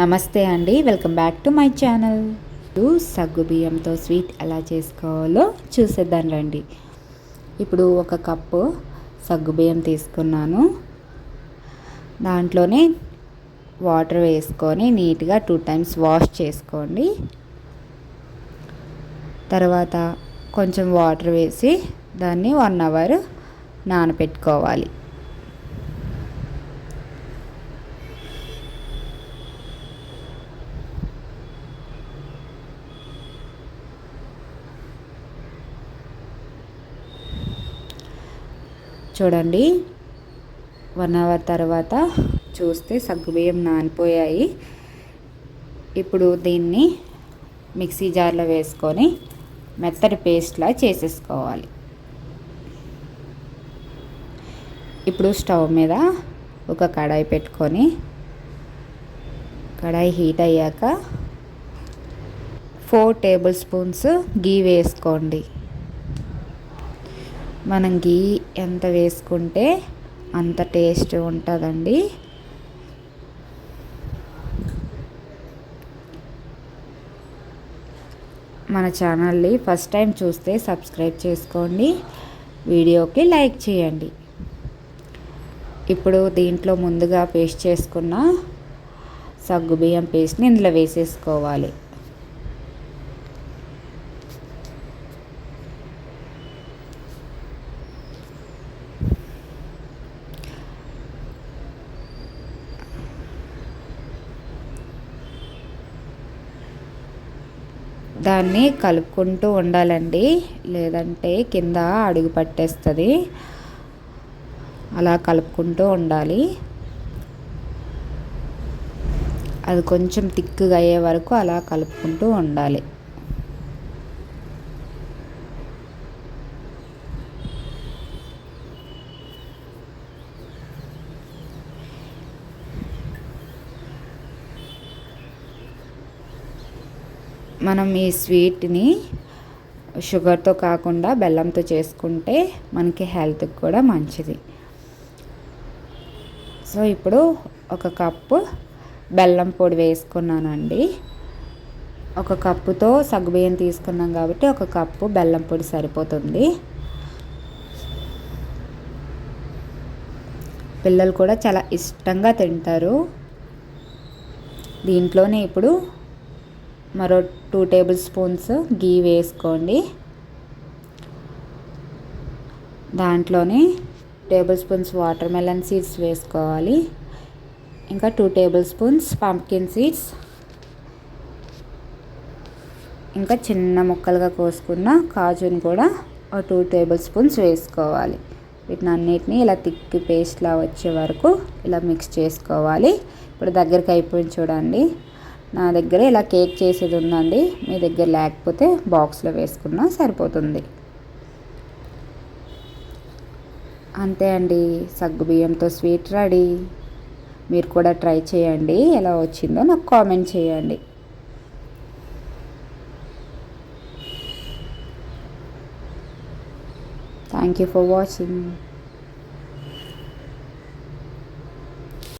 నమస్తే అండి, welcome back to my channel. సగ్గు బియ్యంతో స్వీట్ ఎలా చేసుకోవాలో చూసేద్దాం రండి. ఇప్పుడు ఒక కప్పు సగ్గు బియ్యం తీసుకున్నాను. దాంట్లోనే వాటర్ వేసుకొని నీట్గా 2 times వాష్ చేసుకోండి. తర్వాత కొంచెం వాటర్ వేసి దాన్ని 1 hour నానబెట్టుకోవాలి. చూడండి, 1 hour తర్వాత చూస్తే సగ్గుబియ్యం నానిపోయాయి. ఇప్పుడు దీన్ని మిక్సీ జార్లో వేసుకొని మెత్తటి పేస్ట్లా చేసేసుకోవాలి. ఇప్పుడు స్టవ్ మీద ఒక కడాయి పెట్టుకొని కడాయి హీట్ అయ్యాక 4 tablespoons గీ వేసుకోండి. మనం గీ ఎంత వేసుకుంటే అంత టేస్ట్ ఉంటుందండి. మన ఛానల్ని ఫస్ట్ టైం చూస్తే సబ్స్క్రైబ్ చేసుకోండి, వీడియోకి లైక్ చేయండి. ఇప్పుడు దీంట్లో ముందుగా పేస్ట్ చేసుకున్న సగ్గుబియ్యం పేస్ట్ని ఇందులో వేసేసుకోవాలి. దాన్ని కలుపుకుంటూ ఉండాలండి, లేదంటే కింద అడుగు పట్టేస్తుంది. అలా కలుపుకుంటూ ఉండాలి. అది కొంచెం థిక్గా అయ్యే వరకు అలా కలుపుకుంటూ ఉండాలి. మనం ఈ స్వీట్ని షుగర్తో కాకుండా బెల్లంతో చేసుకుంటే మనకి హెల్త్కి కూడా మంచిది. సో ఇప్పుడు ఒక కప్పు బెల్లం పొడి వేసుకున్నానండి. ఒక కప్పుతో సగ్గుబియ్యం తీసుకున్నాం కాబట్టి ఒక కప్పు బెల్లం పొడి సరిపోతుంది. పిల్లలు కూడా చాలా ఇష్టంగా తింటారు. దీంట్లోనే ఇప్పుడు మరో 2 tablespoons గీ వేసుకోండి. దాంట్లోనే tablespoons వాటర్ మెలన్ సీడ్స్ వేసుకోవాలి. ఇంకా 2 tablespoons పంప్కిన్ సీడ్స్, ఇంకా చిన్న ముక్కలుగా కోసుకున్న కాజుని కూడా 2 tablespoons వేసుకోవాలి. వీటిని అన్నిటినీ ఇలా థిక్ పేస్ట్లా వచ్చే వరకు ఇలా మిక్స్ చేసుకోవాలి. ఇప్పుడు దగ్గరికి అయిపోయింది చూడండి. నా దగ్గర ఇలా కేక్ చేసేది ఉందండి, మీ దగ్గర లేకపోతే బాక్స్లో వేసుకున్నా సరిపోతుంది. అంతే అండి, సగ్గుబియ్యంతో స్వీట్ రెడీ. మీరు కూడా ట్రై చేయండి, ఎలా వచ్చిందో నాకు కామెంట్ చేయండి. Thank you for watching.